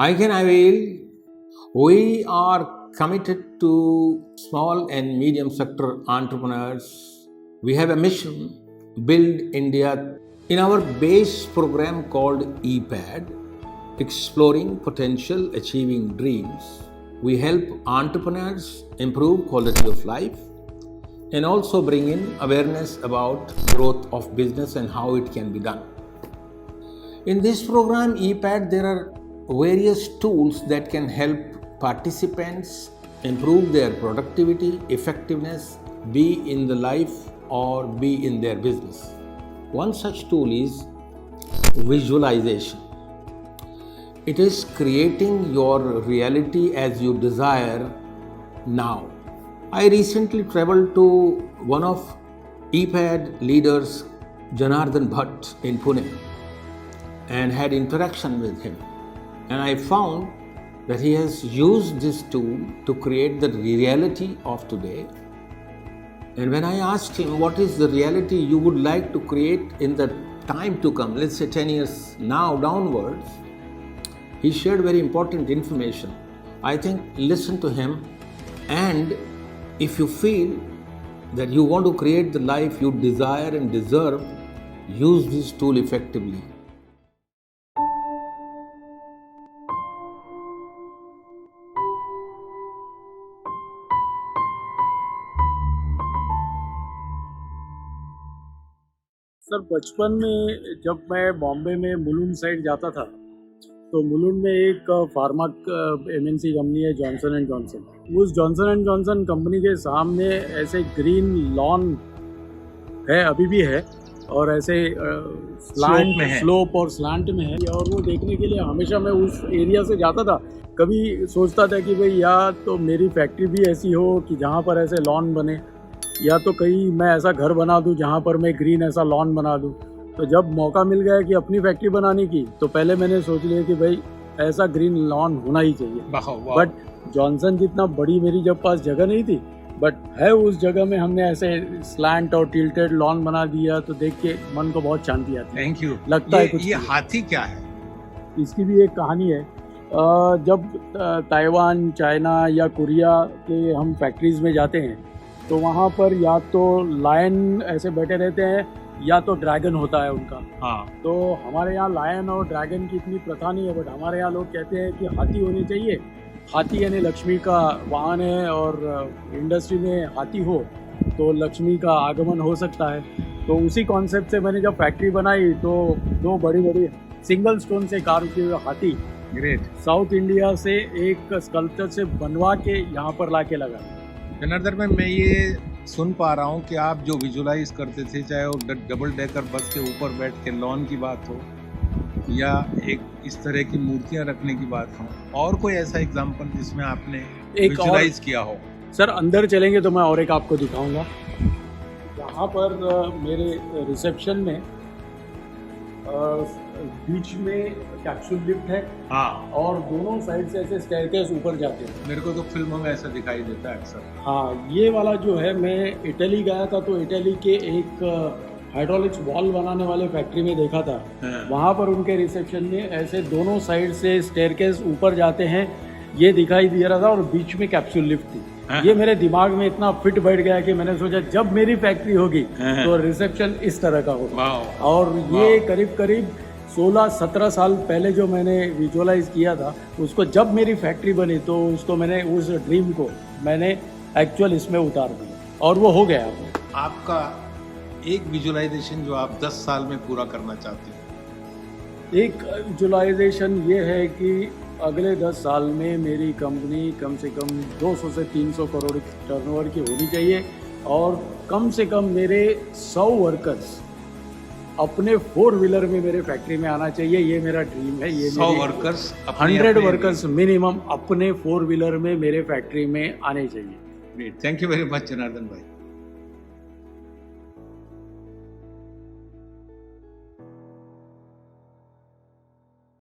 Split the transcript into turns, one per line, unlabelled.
I can avail. We are committed to small and medium sector entrepreneurs. We have a mission, Build India. In our base program called EPAD, Exploring Potential, Achieving Dreams, we help entrepreneurs improve quality of life and also bring in awareness about growth of business and how it can be done. In this program EPAD, there are various tools that can help participants improve their productivity, effectiveness, be in the life or be in their business. One such tool is visualization. It is creating your reality as you desire now. I recently traveled to one of EPAD leaders, Janardhan Bhatt in Pune, and had interaction with him. And I found that he has used this tool to create the reality of today. And when I asked him, what is the reality you would like to create in the time to come, let's say 10 years now downwards, he shared very important information. I think listen to him, and if you feel that you want to create the life you desire and deserve, use this tool effectively.
Sir, बचपन में जब मैं बॉम्बे में Mulund side जाता था तो मुलुंड में एक फार्मा एमएनसी कंपनी है, जॉनसन एंड जॉनसन। उस जॉनसन एंड जॉनसन कंपनी के सामने ऐसे ग्रीन लॉन है, अभी भी है, और ऐसे स्लोप और स्लांट में है, और वो देखने के लिए हमेशा मैं उस एरिया से जाता था। कभी सोचता था कि भाई या तो मेरी फैक्ट्री भी ऐसी हो कि जहाँ पर ऐसे लॉन बने, या तो कहीं मैं ऐसा घर बना दूं जहाँ पर मैं ग्रीन ऐसा लॉन बना दूं। तो जब मौका मिल गया कि अपनी फैक्ट्री बनाने की, तो पहले मैंने सोच लिया कि भाई ऐसा ग्रीन लॉन होना ही चाहिए। बट जॉनसन जितना बड़ी मेरी जब पास जगह नहीं थी, बट है उस जगह में हमने ऐसे स्लैंट और टिल्टेड लॉन बना दिया, तो देख के मन को बहुत शांति आती है।
Thank you.
लगता है कुछ।
ये हाथी क्या है?
इसकी भी एक कहानी है। जब ताइवान, चाइना या कोरिया के हम फैक्ट्रीज में जाते हैं तो वहाँ पर या तो लायन ऐसे बैठे रहते हैं या तो ड्रैगन होता है उनका।
हाँ।
तो हमारे यहाँ लायन और ड्रैगन की इतनी प्रथा नहीं है, बट हमारे यहाँ लोग कहते हैं कि हाथी होनी चाहिए। हाथी यानी लक्ष्मी का वाहन है, और इंडस्ट्री में हाथी हो तो लक्ष्मी का आगमन हो सकता है। तो उसी कॉन्सेप्ट से मैंने जब फैक्ट्री बनाई तो 2 बड़ी सिंगल स्टोन से कार्व किए हुए हाथी
ग्रेट
साउथ इंडिया से एक स्कल्पचर से बनवा के यहाँ पर ला के लगा।
जनार्दन भाई, मैं ये सुन पा रहा हूँ कि आप जो विजुलाइज करते थे, चाहे वो डबल डेकर बस के ऊपर बैठ के लॉन की बात हो या एक इस तरह की मूर्तियाँ रखने की बात हो, और कोई ऐसा एग्जाम्पल जिसमें आपने विजुलाइज किया हो?
सर, अंदर चलेंगे तो मैं और एक आपको दिखाऊंगा। यहाँ पर मेरे रिसेप्शन में बीच में कैप्सूल लिफ्ट है।
हाँ। और
दोनों साइड से ऐसे स्टेयरकेस ऊपर जाते हैं।
मेरे को तो फिल्मों में ऐसा दिखाई देता है अक्सर।
हाँ, ये वाला जो है, मैं इटली गया था तो इटली के एक हाइड्रोलिक्स वॉल बनाने वाले फैक्ट्री में देखा था। वहाँ पर उनके रिसेप्शन में ऐसे दोनों साइड से स्टेयरकेस ऊपर जाते हैं, ये दिखाई दे रहा था, और बीच में कैप्सूल लिफ्ट थी। ये मेरे दिमाग में इतना फिट बैठ गया कि मैंने सोचा जब मेरी फैक्ट्री होगी तो रिसेप्शन इस तरह का होगा। और ये करीब 16-17 साल पहले जो मैंने विजुअलाइज किया था, उसको जब मेरी फैक्ट्री बनी तो उसको मैंने, उस ड्रीम को मैंने एक्चुअल इसमें उतार दिया, और वो हो गया।
आपका एक विजुअलाइजेशन जो आप 10 साल में पूरा करना चाहते हैं?
एक विजुअलाइजेशन ये है कि अगले 10 साल में मेरी कंपनी कम से कम 200 से 300 करोड़ टर्नओवर की होनी चाहिए, और कम से कम मेरे 100 वर्कर्स अपने 4 व्हीलर में मेरे फैक्ट्री में आना चाहिए। ये मेरा ड्रीम है। ये
100 वर्कर्स,
100 वर्कर्स मिनिमम अपने 4 व्हीलर में मेरे फैक्ट्री में आने चाहिए।
Thank you very much Janardan भाई।